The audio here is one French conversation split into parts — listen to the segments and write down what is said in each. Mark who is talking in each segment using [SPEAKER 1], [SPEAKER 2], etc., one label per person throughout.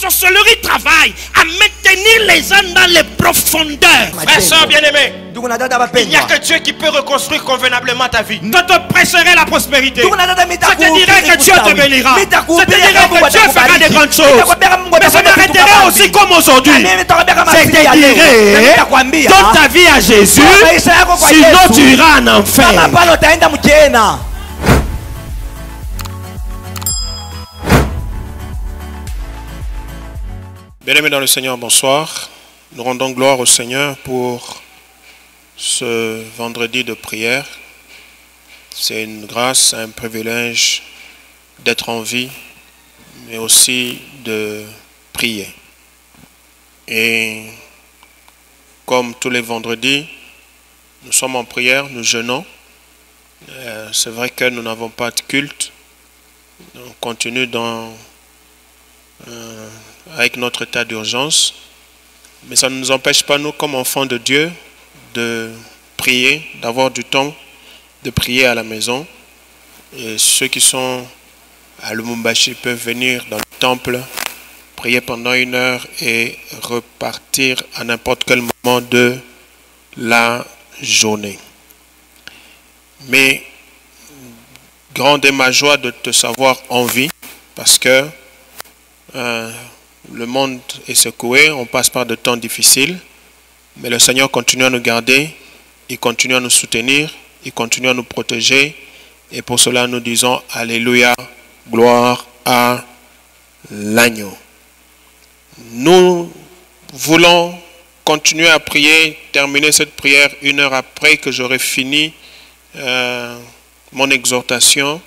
[SPEAKER 1] sorcellerie travaille à maintenir les âmes dans les profondeurs.
[SPEAKER 2] Frère, soeur bien-aimé, il n'y a que Dieu qui peut reconstruire convenablement ta vie.
[SPEAKER 1] Je te prêcherai la prospérité. Je te dirai que Dieu te bénira. Je te dirai que Dieu fera des grandes choses. Mais je m'arrêterai aussi comme aujourd'hui. Je te dirai, donne ta vie à Jésus, sinon tu iras en enfer.
[SPEAKER 3] Bien-aimés dans le Seigneur, bonsoir. Nous rendons gloire au Seigneur pour ce vendredi de prière. C'est une grâce, un privilège d'être en vie, mais aussi de prier. Et comme tous les vendredis, nous sommes en prière, nous jeûnons. C'est vrai que nous n'avons pas de culte. On continue avec notre état d'urgence. Mais ça ne nous empêche pas, nous, comme enfants de Dieu, de prier, d'avoir du temps de prier à la maison. Et ceux qui sont à Lumumbashi peuvent venir dans le temple, prier pendant 1 heure et repartir à n'importe quel moment de la journée. Mais grande est ma joie de te savoir en vie, parce que le monde est secoué, on passe par de temps difficiles, mais le Seigneur continue à nous garder, il continue à nous soutenir, il continue à nous protéger, et pour cela nous disons Alléluia, gloire à l'agneau. Nous voulons continuer à prier, terminer cette prière 1 heure après que j'aurai fini mon exhortation,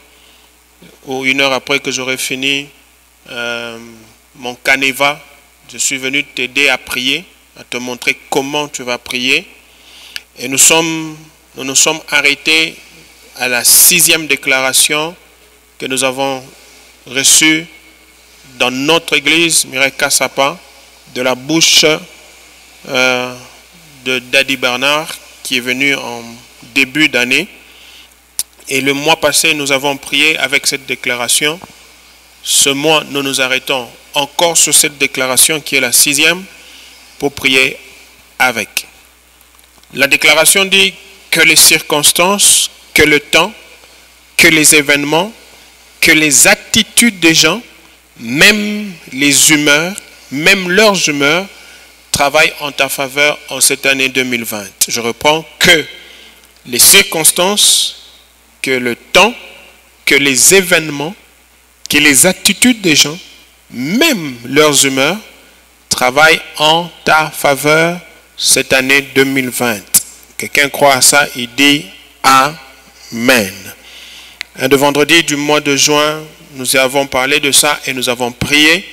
[SPEAKER 3] ou 1 heure après que j'aurai fini mon canevas. Je suis venu t'aider à prier, à te montrer comment tu vas prier. Et nous nous sommes arrêtés à la 6e déclaration que nous avons reçue dans notre église, Mireille Kassapa, de la bouche de Daddy Bernard, qui est venu en début d'année. Et le mois passé, nous avons prié avec cette déclaration. Ce mois, nous nous arrêtons encore sur cette déclaration qui est la 6e pour prier avec. La déclaration dit que les circonstances, que le temps, que les événements, que les attitudes des gens, même les humeurs, même leurs humeurs, travaillent en ta faveur en cette année 2020. Je reprends, que les circonstances, que le temps, que les événements, que les attitudes des gens, même leurs humeurs, travaillent en ta faveur cette année 2020. Quelqu'un croit à ça, il dit Amen. Un de vendredi du mois de juin, nous avons parlé de ça et nous avons prié.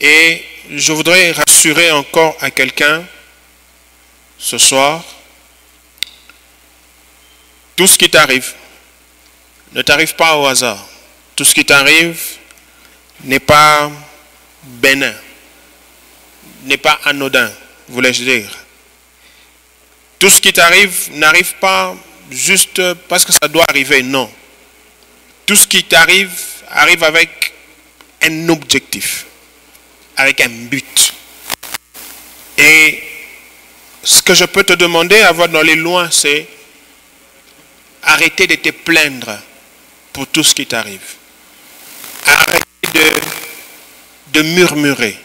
[SPEAKER 3] Et je voudrais rassurer encore à quelqu'un ce soir, tout ce qui t'arrive ne t'arrive pas au hasard. Tout ce qui t'arrive n'est pas bénin, n'est pas anodin, voulais-je dire. Tout ce qui t'arrive n'arrive pas juste parce que ça doit arriver, non. Tout ce qui t'arrive arrive avec un objectif, avec un but. Et ce que je peux te demander avant d'aller loin, c'est arrêter de te plaindre pour tout ce qui t'arrive. Arrêtez de murmurer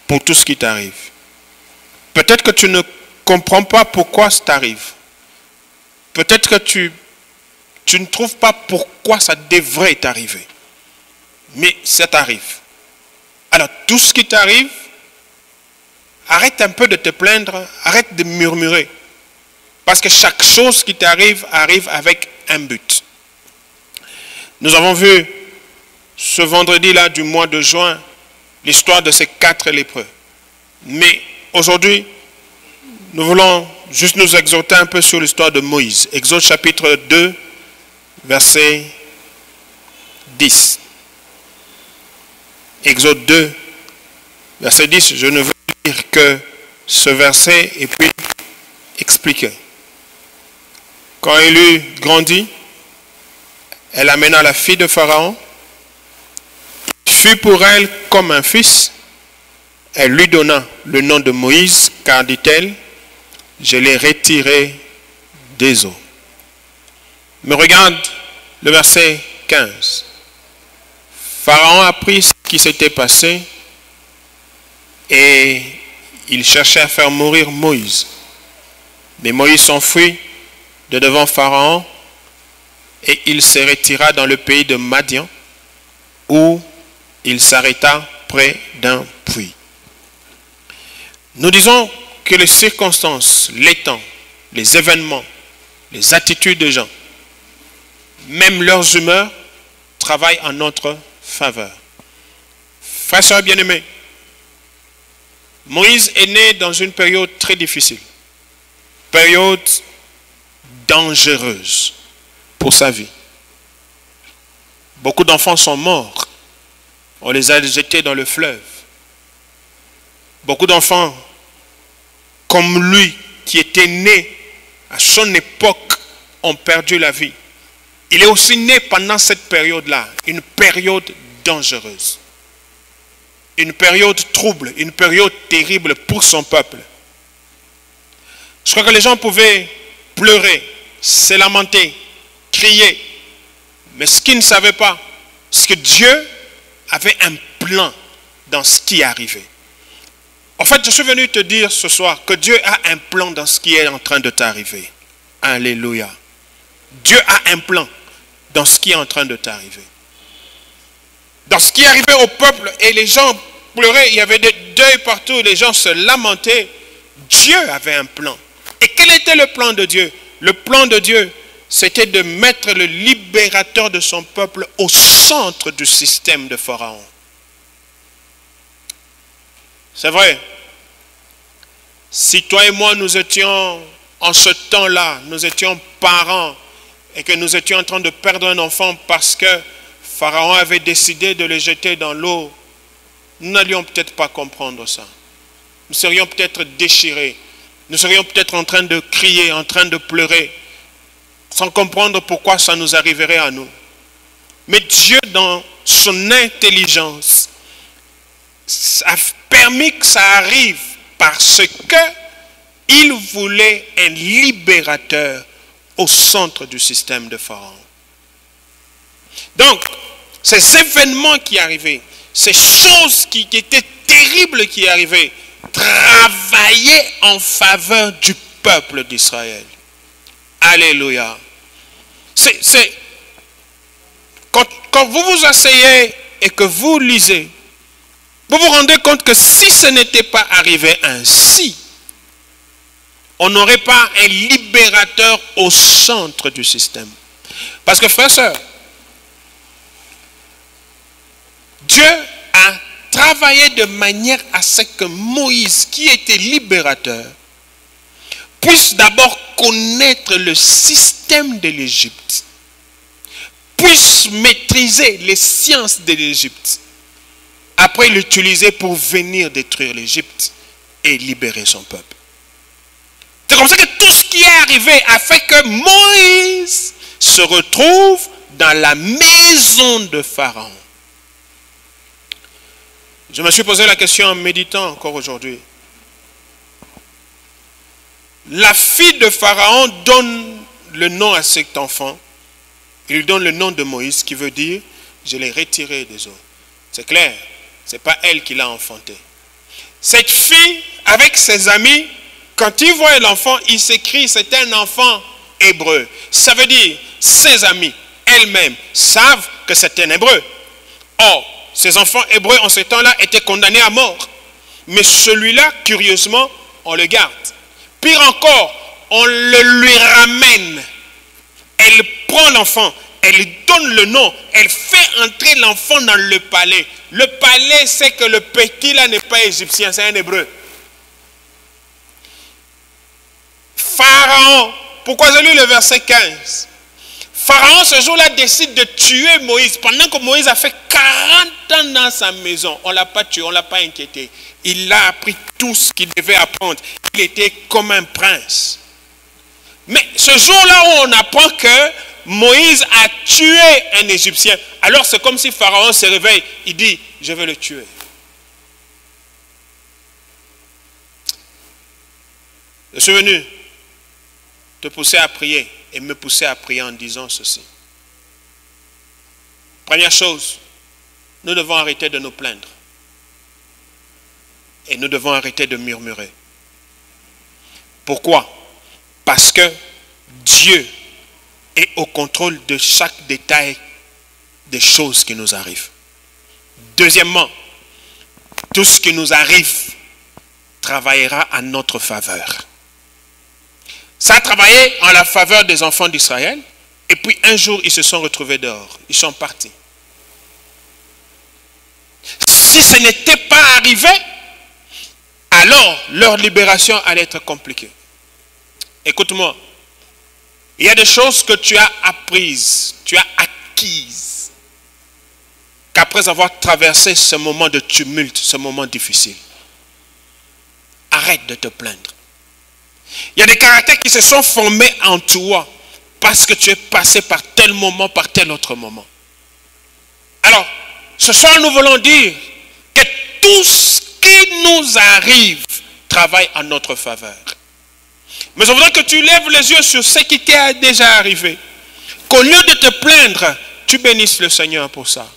[SPEAKER 3] pour tout ce qui t'arrive. Peut-être que tu ne comprends pas pourquoi ça t'arrive. Peut-être que tu ne trouves pas pourquoi ça devrait t'arriver. Mais ça t'arrive. Alors, tout ce qui t'arrive, arrête un peu de te plaindre, arrête de murmurer. Parce que chaque chose qui t'arrive arrive avec un but. Nous avons vu ce vendredi-là du mois de juin l'histoire de ces 4 lépreux. Mais aujourd'hui, nous voulons juste nous exhorter un peu sur l'histoire de Moïse. Exode chapitre 2, verset 10. Exode 2, verset 10. Je ne veux lire que ce verset et puis expliquer. Quand il eut grandi, elle amena la fille de Pharaon. Il fut pour elle comme un fils, Elle lui donna le nom de Moïse, car, dit-elle, je l'ai retiré des eaux. Mais regarde le verset 15. Pharaon apprit ce qui s'était passé et il cherchait à faire mourir Moïse. Mais Moïse s'enfuit de devant Pharaon et il se retira dans le pays de Madian où il s'arrêta près d'un puits. Nous disons que les circonstances, les temps, les événements, les attitudes des gens, même leurs humeurs, travaillent en notre faveur. Frères et sœurs bien-aimés, Moïse est né dans une période très difficile, période dangereuse pour sa vie. Beaucoup d'enfants sont morts, on les a jetés dans le fleuve. Beaucoup d'enfants comme lui, qui était né à son époque, ont perdu la vie. Il est aussi né pendant cette période-là, une période dangereuse, une période trouble, une période terrible pour son peuple. Je crois que les gens pouvaient pleurer, se lamenter, crier, mais ce qu'ils ne savaient pas, c'est que Dieu avait un plan dans ce qui arrivait. En fait, je suis venu te dire ce soir que Dieu a un plan dans ce qui est en train de t'arriver. Alléluia. Dieu a un plan dans ce qui est en train de t'arriver. Dans ce qui arrivait au peuple, et les gens pleuraient, il y avait des deuils partout, les gens se lamentaient. Dieu avait un plan. Et quel était le plan de Dieu? Le plan de Dieu, c'était de mettre le libérateur de son peuple au centre du système de Pharaon. C'est vrai. Si toi et moi, nous étions en ce temps-là, nous étions parents et que nous étions en train de perdre un enfant parce que Pharaon avait décidé de le jeter dans l'eau, nous n'allions peut-être pas comprendre ça. Nous serions peut-être déchirés. Nous serions peut-être en train de crier, en train de pleurer, sans comprendre pourquoi ça nous arriverait à nous. Mais Dieu, dans son intelligence, a permis que ça arrive parce qu'il voulait un libérateur au centre du système de Pharaon. Donc, ces événements qui arrivaient, ces choses qui étaient terribles qui arrivaient, travaillaient en faveur du peuple d'Israël. Alléluia. Quand vous vous asseyez et que vous lisez, vous vous rendez compte que si ce n'était pas arrivé ainsi, on n'aurait pas un libérateur au centre du système. Parce que frères et sœurs, Dieu a travaillé de manière à ce que Moïse, qui était libérateur, puisse d'abord connaître le système de l'Égypte, puisse maîtriser les sciences de l'Égypte, après l'utiliser pour venir détruire l'Égypte et libérer son peuple. C'est comme ça que tout ce qui est arrivé a fait que Moïse se retrouve dans la maison de Pharaon. Je me suis posé la question en méditant encore aujourd'hui. La fille de Pharaon donne le nom à cet enfant. Il lui donne le nom de Moïse, qui veut dire « je l'ai retiré des eaux ». C'est clair, ce n'est pas elle qui l'a enfanté. Cette fille, avec ses amis, quand ils voient l'enfant, ils s'écrient, c'est un enfant hébreu. Ça veut dire, ses amis, elles-mêmes, savent que c'est un hébreu. Or, ces enfants hébreux en ce temps-là étaient condamnés à mort. Mais celui-là, curieusement, on le garde. Pire encore, on le lui ramène. Elle prend l'enfant, elle lui donne le nom, elle fait entrer l'enfant dans le palais. Le palais, c'est que le petit là n'est pas égyptien, c'est un hébreu. Pharaon, pourquoi j'ai lu le verset 15? Pharaon, ce jour-là, décide de tuer Moïse. Pendant que Moïse a fait 40 ans dans sa maison, on ne l'a pas tué, on ne l'a pas inquiété. Il a appris tout ce qu'il devait apprendre. Il était comme un prince. Mais ce jour-là où on apprend que Moïse a tué un Égyptien, « alors c'est comme si Pharaon se réveille, il dit, je vais le tuer. Je suis venu te pousser à prier et me pousser à prier en disant ceci. Première chose, nous devons arrêter de nous plaindre. Et nous devons arrêter de murmurer. Pourquoi? Parce que Dieu est au contrôle de chaque détail des choses qui nous arrivent. Deuxièmement, tout ce qui nous arrive travaillera à notre faveur. Ça a travaillé en la faveur des enfants d'Israël. Et puis un jour, ils se sont retrouvés dehors. Ils sont partis. Si ce n'était pas arrivé, alors leur libération allait être compliquée. Écoute-moi. Il y a des choses que tu as apprises, tu as acquises, qu'après avoir traversé ce moment de tumulte, ce moment difficile. Arrête de te plaindre. Il y a des caractères qui se sont formés en toi parce que tu es passé par tel moment, par tel autre moment. Alors, ce soir, nous voulons dire que tout ce qui nous arrive travaille en notre faveur. Mais je voudrais que tu lèves les yeux sur ce qui t'est déjà arrivé. Qu'au lieu de te plaindre, tu bénisses le Seigneur pour ça.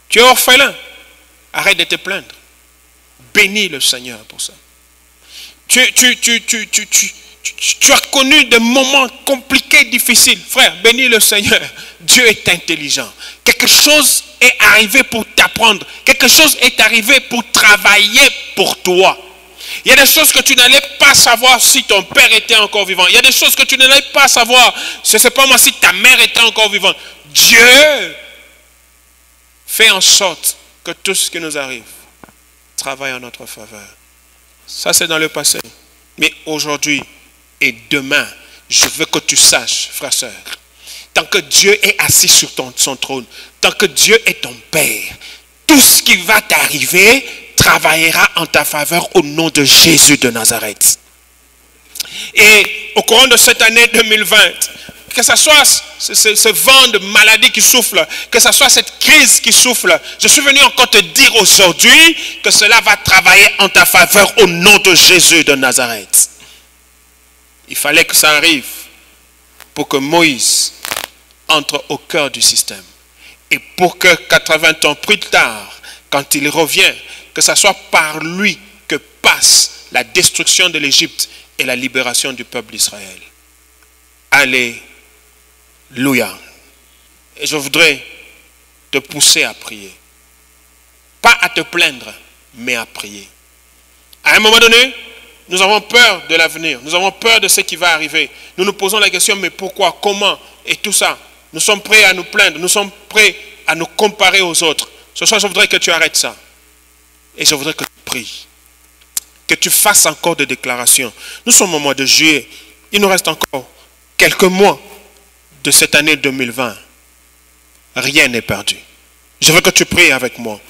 [SPEAKER 3] Tu es orphelin. Arrête de te plaindre. Bénis le Seigneur pour ça. Tu as connu des moments compliqués, difficiles. Frère, bénis le Seigneur. Dieu est intelligent. Quelque chose est arrivé pour t'apprendre. Quelque chose est arrivé pour travailler pour toi. Il y a des choses que tu n'allais pas savoir si ton père était encore vivant. Il y a des choses que tu n'allais pas savoir, je ne sais pas moi, si ta mère était encore vivante. Dieu fait en sorte que tout ce qui nous arrive travaille en notre faveur. Ça, c'est dans le passé. Mais aujourd'hui et demain, je veux que tu saches, frère, sœur, tant que Dieu est assis sur son trône, tant que Dieu est ton Père, tout ce qui va t'arriver travaillera en ta faveur au nom de Jésus de Nazareth. Et au courant de cette année 2020, que ce soit ce vent de maladie qui souffle, que ce soit cette crise qui souffle, je suis venu encore te dire aujourd'hui que cela va travailler en ta faveur au nom de Jésus de Nazareth. Il fallait que ça arrive pour que Moïse entre au cœur du système. Et pour que 80 ans plus tard, quand il revient, que ce soit par lui que passe la destruction de l'Égypte et la libération du peuple d'Israël. Alléluia. Et je voudrais te pousser à prier. Pas à te plaindre, mais à prier. À un moment donné, nous avons peur de l'avenir. Nous avons peur de ce qui va arriver. Nous nous posons la question, mais pourquoi, comment et tout ça. Nous sommes prêts à nous plaindre. Nous sommes prêts à nous comparer aux autres. Ce soir, je voudrais que tu arrêtes ça. Et je voudrais que tu pries. Que tu fasses encore des déclarations. Nous sommes au mois de juillet. Il nous reste encore quelques mois de cette année 2020. Rien n'est perdu. Je veux que tu pries avec moi.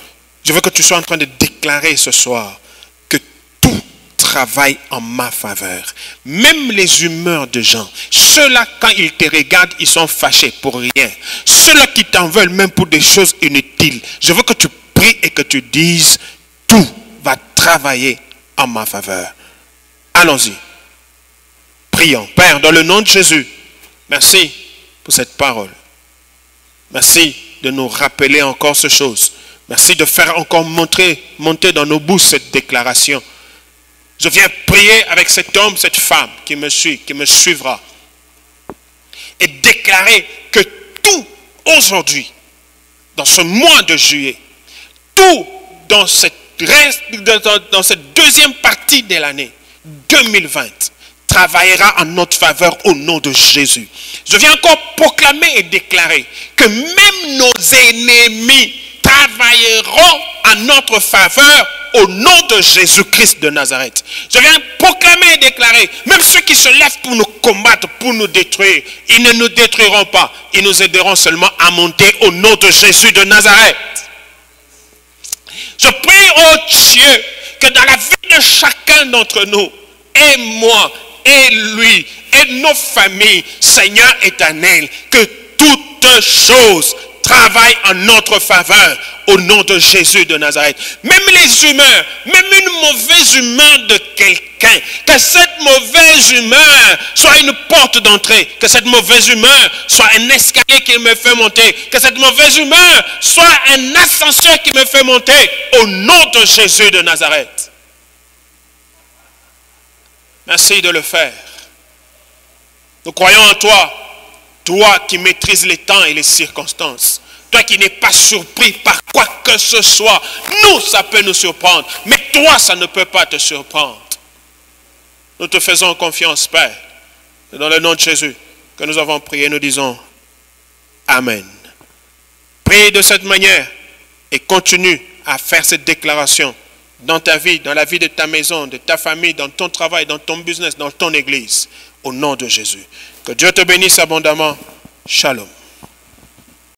[SPEAKER 3] Je veux que tu sois en train de déclarer ce soir que tout travaille en ma faveur. Même les humeurs de gens. Ceux-là, quand ils te regardent, ils sont fâchés pour rien. Ceux-là qui t'en veulent même pour des choses inutiles. Je veux que tu pries et que tu dises tout va travailler en ma faveur. Allons-y. Prions. Père, dans le nom de Jésus, merci pour cette parole. Merci de nous rappeler encore ces choses. Merci de faire encore monter dans nos bouches cette déclaration. Je viens prier avec cet homme, cette femme qui me suit, qui me suivra. Et déclarer que tout aujourd'hui, dans ce mois de juillet, tout dans cette deuxième partie de l'année 2020, travaillera en notre faveur au nom de Jésus. Je viens encore proclamer et déclarer que même nos ennemis travailleront en notre faveur au nom de Jésus-Christ de Nazareth. Je viens proclamer et déclarer, même ceux qui se lèvent pour nous combattre, pour nous détruire, ils ne nous détruiront pas. Ils nous aideront seulement à monter au nom de Jésus de Nazareth. Je prie, oh Dieu, que dans la vie de chacun d'entre nous, et moi, et lui, et nos familles, Seigneur éternel, que toutes choses travaille en notre faveur au nom de Jésus de Nazareth. Même les humeurs, même une mauvaise humeur de quelqu'un, que cette mauvaise humeur soit une porte d'entrée, que cette mauvaise humeur soit un escalier qui me fait monter, que cette mauvaise humeur soit un ascenseur qui me fait monter au nom de Jésus de Nazareth. Merci de le faire. Nous croyons en toi, toi qui maîtrises les temps et les circonstances. Toi qui n'es pas surpris par quoi que ce soit. Nous, ça peut nous surprendre. Mais toi, ça ne peut pas te surprendre. Nous te faisons confiance, Père. Dans le nom de Jésus que nous avons prié, nous disons Amen. Prie de cette manière et continue à faire cette déclaration dans ta vie, dans la vie de ta maison, de ta famille, dans ton travail, dans ton business, dans ton église. Au nom de Jésus. Que Dieu te bénisse abondamment. Shalom.